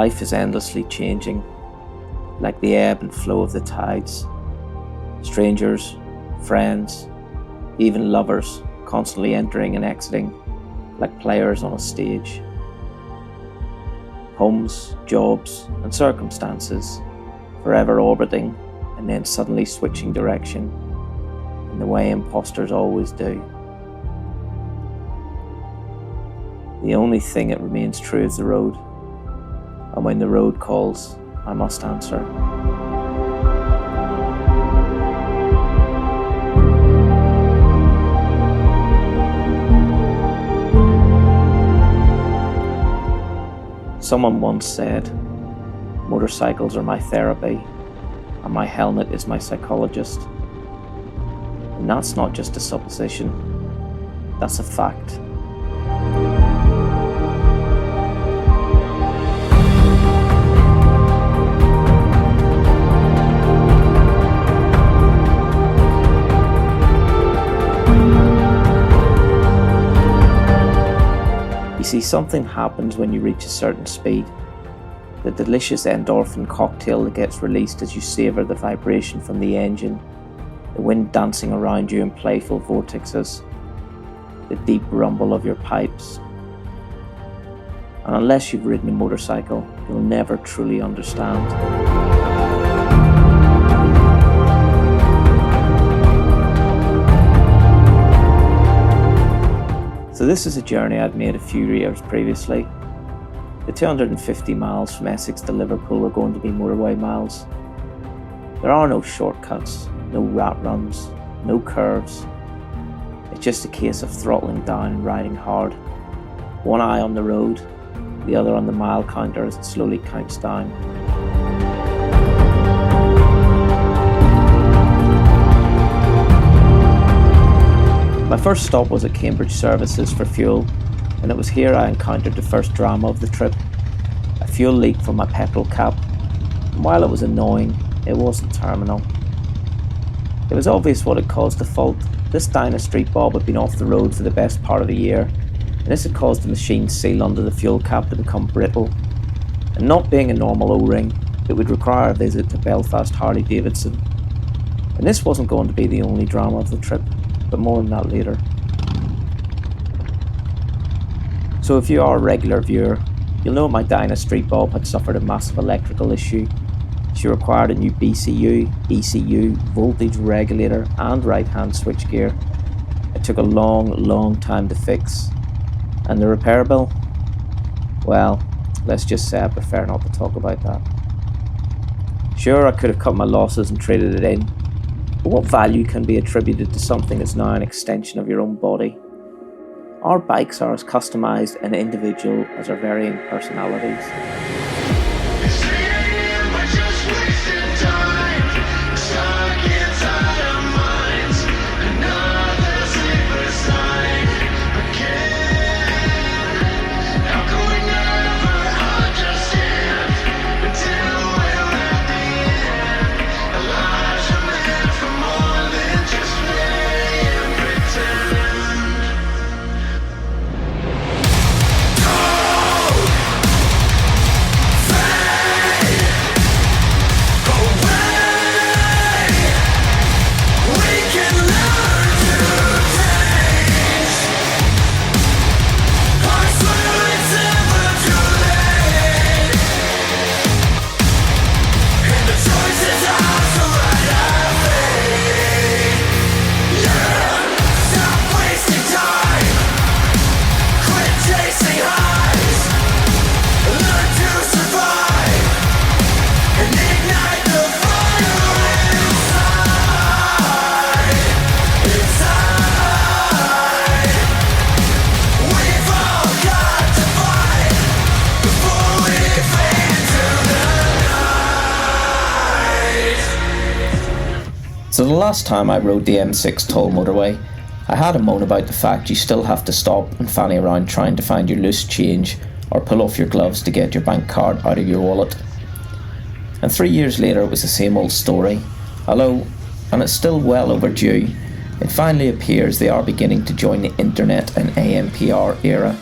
life is endlessly changing, like the ebb and flow of the tides. Strangers, friends, even lovers constantly entering and exiting like players on a stage. Homes, jobs, and circumstances forever orbiting and then suddenly switching direction in the way imposters always do. The only thing that remains true is the road, and when the road calls, I must answer. Someone once said, motorcycles are my therapy, and my helmet is my psychologist. And that's not just a supposition, that's a fact. You see, something happens when you reach a certain speed. The delicious endorphin cocktail that gets released as you savour the vibration from the engine, the wind dancing around you in playful vortexes, the deep rumble of your pipes. And unless you've ridden a motorcycle, you'll never truly understand. So this is a journey I'd made a few years previously. The 250 miles from Essex to Liverpool are going to be motorway miles. There are no shortcuts, no rat runs, no curves. It's just a case of throttling down and riding hard. One eye on the road, the other on the mile counter as it slowly counts down. My first stop was at Cambridge Services for fuel, and it was here I encountered the first drama of the trip. A fuel leak from my petrol cap, and while it was annoying, it wasn't terminal. It was obvious what had caused the fault. This Dyna Street Bob had been off the road for the best part of a year, and this had caused the machine seal under the fuel cap to become brittle. And not being a normal O-ring, it would require a visit to Belfast Harley Davidson. And this wasn't going to be the only drama of the trip, but more on that later. So if you are a regular viewer, you'll know my Dyna Street Bob had suffered a massive electrical issue. She required a new BCU, ECU, voltage regulator and right-hand switchgear. It took a long time to fix. And the repair bill? Well, let's just say I prefer not to talk about that. Sure, I could have cut my losses and traded it in, but what value can be attributed to something that's now an extension of your own body? Our bikes are as customised and individual as our varying personalities. So the last time I rode the M6 toll motorway, I had a moan about the fact you still have to stop and fanny around trying to find your loose change or pull off your gloves to get your bank card out of your wallet. And 3 years later it was the same old story, although, and it's still well overdue, it finally appears they are beginning to join the internet and ANPR era.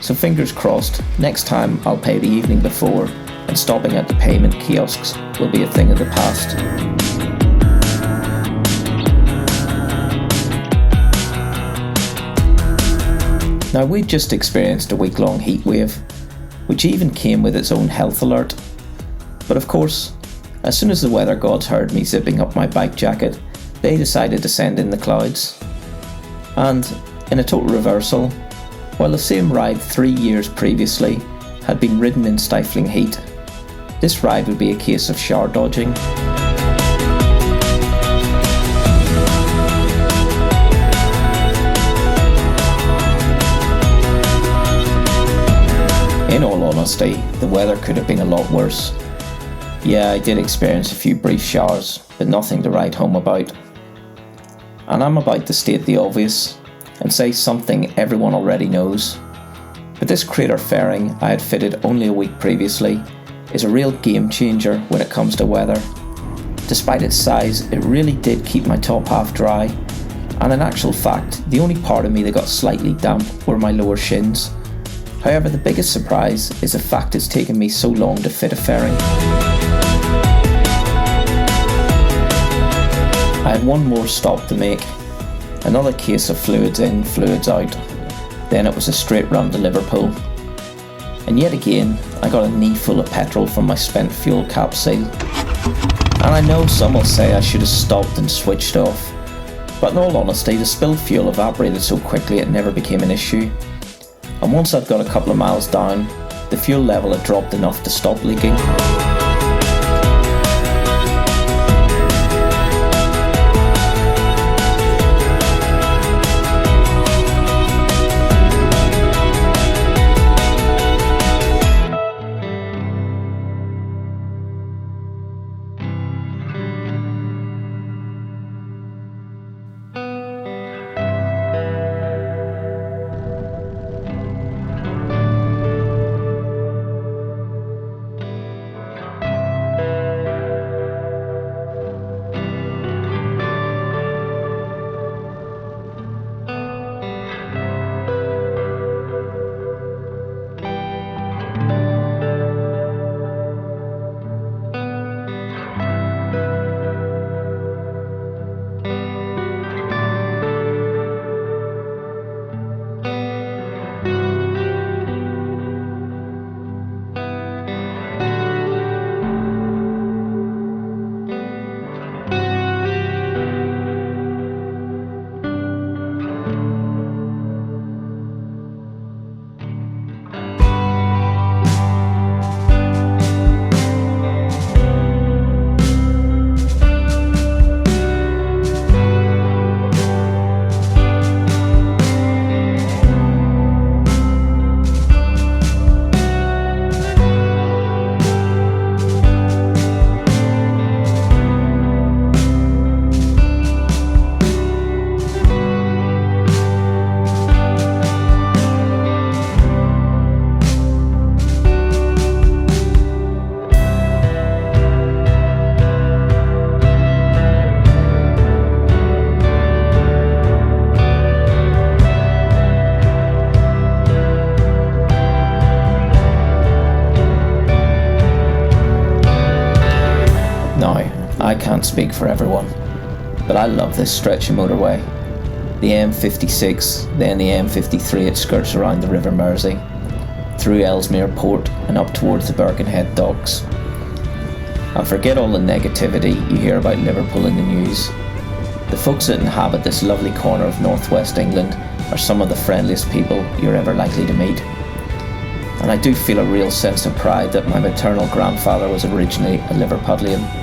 So fingers crossed, next time I'll pay the evening before and stopping at the payment kiosks will be a thing of the past. Now, we'd just experienced a week-long heat wave, which even came with its own health alert. But of course, as soon as the weather gods heard me zipping up my bike jacket, they decided to send in the clouds. And, in a total reversal, while the same ride 3 years previously had been ridden in stifling heat, this ride would be a case of shower dodging. In all honesty, the weather could have been a lot worse. Yeah, I did experience a few brief showers, but nothing to write home about. And I'm about to state the obvious and say something everyone already knows. But this crater fairing I had fitted only a week previously is a real game changer when it comes to weather. Despite its size, it really did keep my top half dry, and in actual fact, the only part of me that got slightly damp were my lower shins. However, the biggest surprise is the fact it's taken me so long to fit a fairing. I had one more stop to make, another case of fluids in, fluids out. Then it was a straight run to Liverpool. And yet again, I got a knee full of petrol from my spent fuel cap seal. And I know some will say I should have stopped and switched off, but in all honesty, the spilled fuel evaporated so quickly it never became an issue. And once I'd got a couple of miles down, the fuel level had dropped enough to stop leaking. I can't speak for everyone, but I love this stretch of motorway. The M56, then the M53 it skirts around the River Mersey, through Ellesmere Port and up towards the Birkenhead docks. And forget all the negativity you hear about Liverpool in the news. The folks that inhabit this lovely corner of northwest England are some of the friendliest people you're ever likely to meet. And I do feel a real sense of pride that my maternal grandfather was originally a Liverpudlian.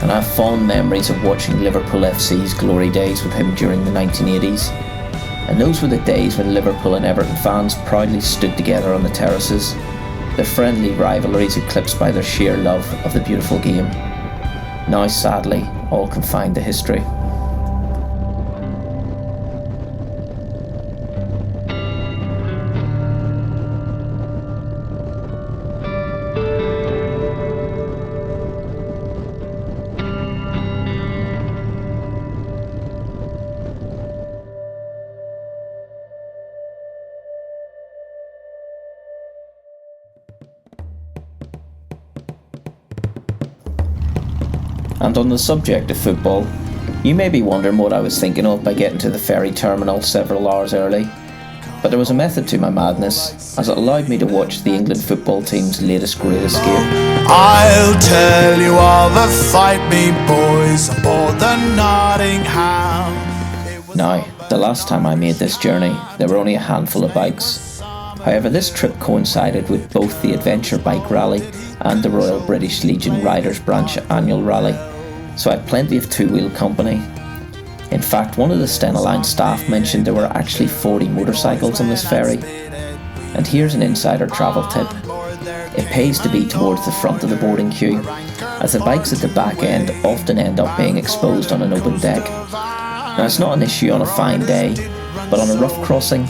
And I have fond memories of watching Liverpool FC's glory days with him during the 1980s. And those were the days when Liverpool and Everton fans proudly stood together on the terraces, their friendly rivalries eclipsed by their sheer love of the beautiful game. Now, sadly, all confined to history. And on the subject of football, you may be wondering what I was thinking of by getting to the ferry terminal several hours early. But there was a method to my madness, as it allowed me to watch the England football team's latest great escape. I'll tell you all the fight me boys aboard the Nottingham. Now, the last time I made this journey, there were only a handful of bikes. However, this trip coincided with both the Adventure Bike Rally and the Royal British Legion Riders Branch Annual Rally, so I had plenty of two-wheel company. In fact, one of the Stena Line staff mentioned there were actually 40 motorcycles on this ferry. And here's an insider travel tip. It pays to be towards the front of the boarding queue, as the bikes at the back end often end up being exposed on an open deck. Now, it's not an issue on a fine day, but on a rough crossing,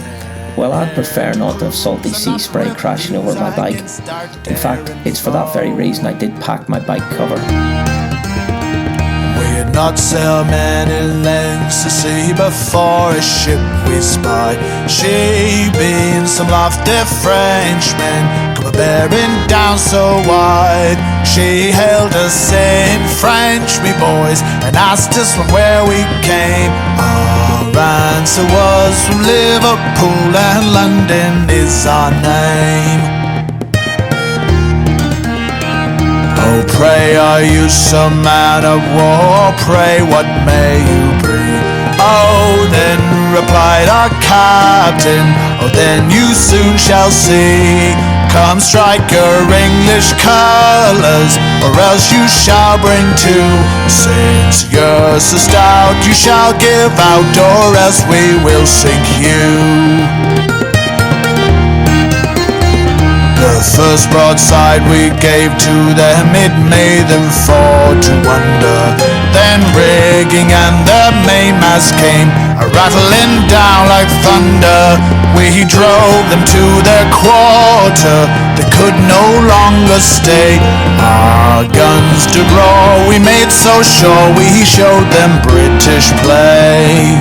well, I'd prefer not to have salty sea spray crashing over my bike. In fact, it's for that very reason I did pack my bike cover. We'd not sail many lengths to sea before a ship we spied. She being some lofty Frenchman, come a-bearing down so wide. She hailed us in French, me boys, and asked us from where we came. Our answer was from Liverpool, and London is our name. Oh, pray, are you some man of war? Pray, what may you bring? Oh, then replied our captain, oh, then you soon shall see. Come strike your English colours, or else you shall bring to. Since you're so stout, you shall give out, or else we will sink you. The first broadside we gave to them, it made them fall to wonder. Then rigging and the mainmast came a-rattling down like thunder. We drove them to their quarter, they could no longer stay. Our guns did roar, we made so sure, we showed them British play.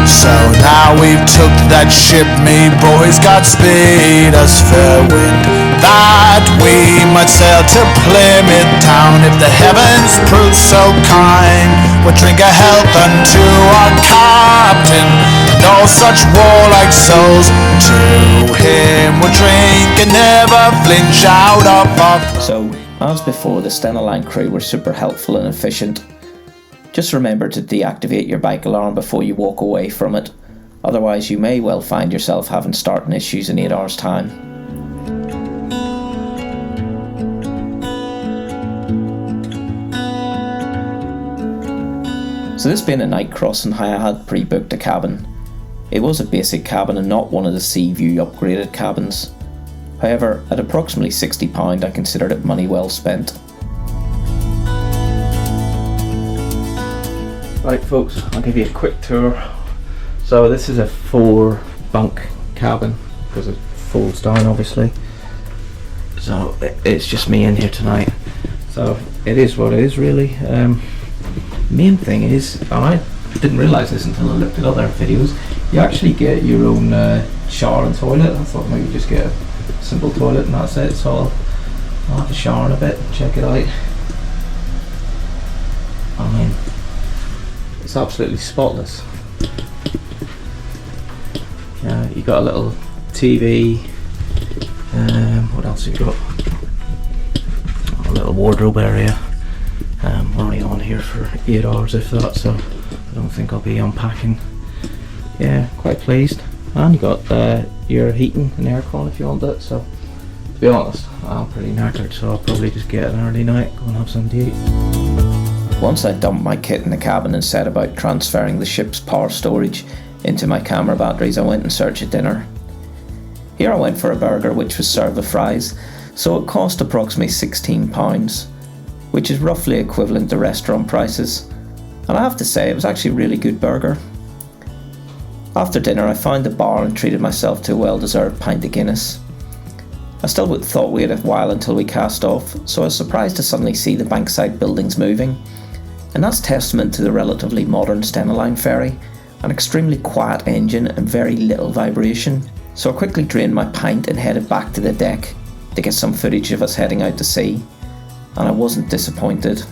So now we've took that ship, me boys, Godspeed us fair wind, that we might sail to Plymouth town, if the heavens prove so kind. We'll drink a health unto our captain, and all such warlike souls. To him we'll drink and never flinch out of our... So, as before, the Stena Line crew were super helpful and efficient. Just remember to deactivate your bike alarm before you walk away from it, otherwise you may well find yourself having starting issues in 8 hours' time. So this being a night crossing, I had pre-booked a cabin. It was a basic cabin and not one of the Sea View upgraded cabins. However, at approximately £60 I considered it money well spent. Right folks, I'll give you a quick tour. So this is a 4-bunk cabin, because it folds down obviously. So it's just me in here tonight. So it is what it is really. Main thing is, and I didn't realise this until I looked at other videos, you actually get your own shower and toilet. I thought maybe just get a simple toilet and that's it. So I'll have to shower in a bit, check it out. I mean, it's absolutely spotless. You got a little TV. What else have you got? A little wardrobe area. We're only on here for 8 hours if that, so I don't think I'll be unpacking. Yeah, quite pleased. And you got your heating and aircon if you want that. So to be honest, I'm pretty knackered, so I'll probably just get an early night, go and have something to eat. Once I dumped my kit in the cabin and set about transferring the ship's power storage into my camera batteries, I went in search of dinner. Here I went for a burger which was served with fries, so it cost approximately £16, which is roughly equivalent to restaurant prices, and I have to say it was actually a really good burger. After dinner I found the bar and treated myself to a well-deserved pint of Guinness. I still thought we had a while until we cast off, so I was surprised to suddenly see the bankside buildings moving, and that's testament to the relatively modern Stena Line ferry, an extremely quiet engine and very little vibration. So I quickly drained my pint and headed back to the deck to get some footage of us heading out to sea. and I wasn't disappointed.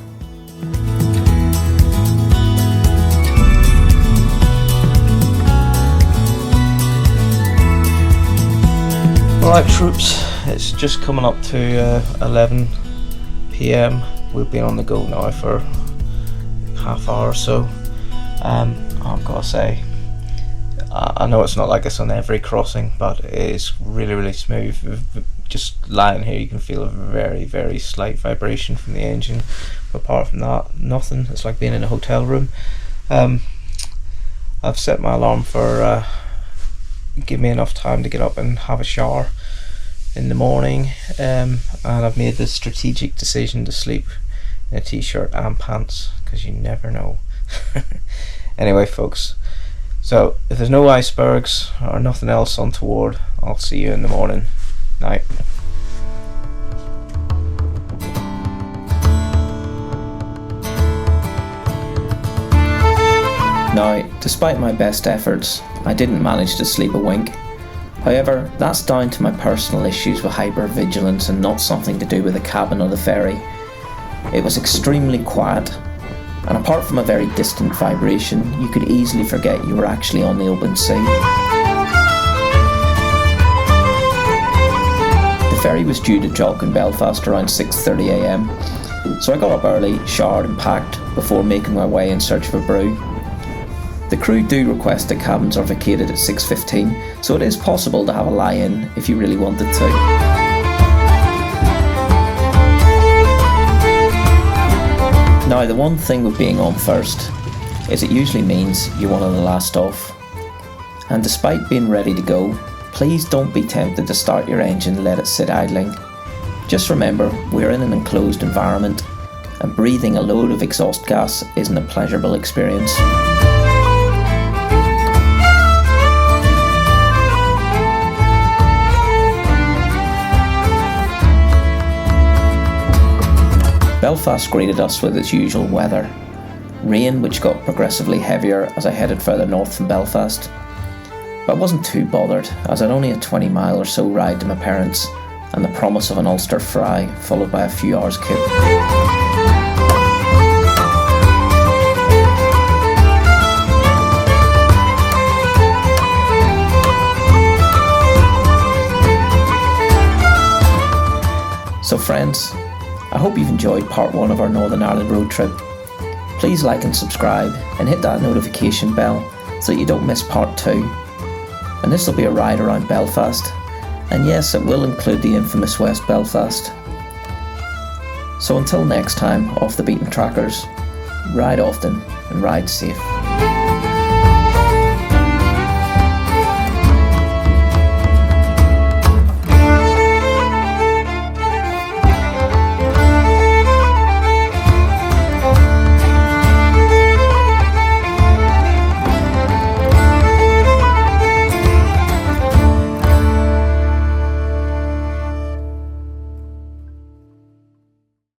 Alright troops, it's just coming up to 11 PM. We've been on the go now for half hour or so. I've got to say, I know it's not like this on every crossing, but it is really smooth. Just lying here you can feel a very slight vibration from the engine, but apart from that, nothing. It's like being in a hotel room. I've set my alarm for give me enough time to get up and have a shower in the morning, and I've made the strategic decision to sleep in a t-shirt and pants, because you never know. Anyway folks, so if there's no icebergs or nothing else untoward, I'll see you in the morning. Night. Now, despite my best efforts, I didn't manage to sleep a wink. However, that's down to my personal issues with hypervigilance and not something to do with the cabin or the ferry. It was extremely quiet, and apart from a very distant vibration, you could easily forget you were actually on the open sea. The ferry was due to dock in Belfast around 6:30 AM, so I got up early, showered and packed before making my way in search of a brew. The crew do request that cabins are vacated at 6:15, so it is possible to have a lie-in if you really wanted to. Now, the one thing with being on first is it usually means you're one of the last off. And despite being ready to go, please don't be tempted to start your engine and let it sit idling. Just remember, we're in an enclosed environment, and breathing a load of exhaust gas isn't a pleasurable experience. Belfast greeted us with its usual weather. Rain, which got progressively heavier as I headed further north from Belfast. But I wasn't too bothered, as I'd only a 20-mile or so ride to my parents, and the promise of an Ulster fry, followed by a few hours kip. So friends, I hope you've enjoyed part 1 of our Northern Ireland road trip. Please like and subscribe and hit that notification bell so that you don't miss part 2. And this will be a ride around Belfast, and yes, it will include the infamous West Belfast. So until next time, off the beaten trackers, ride often and ride safe.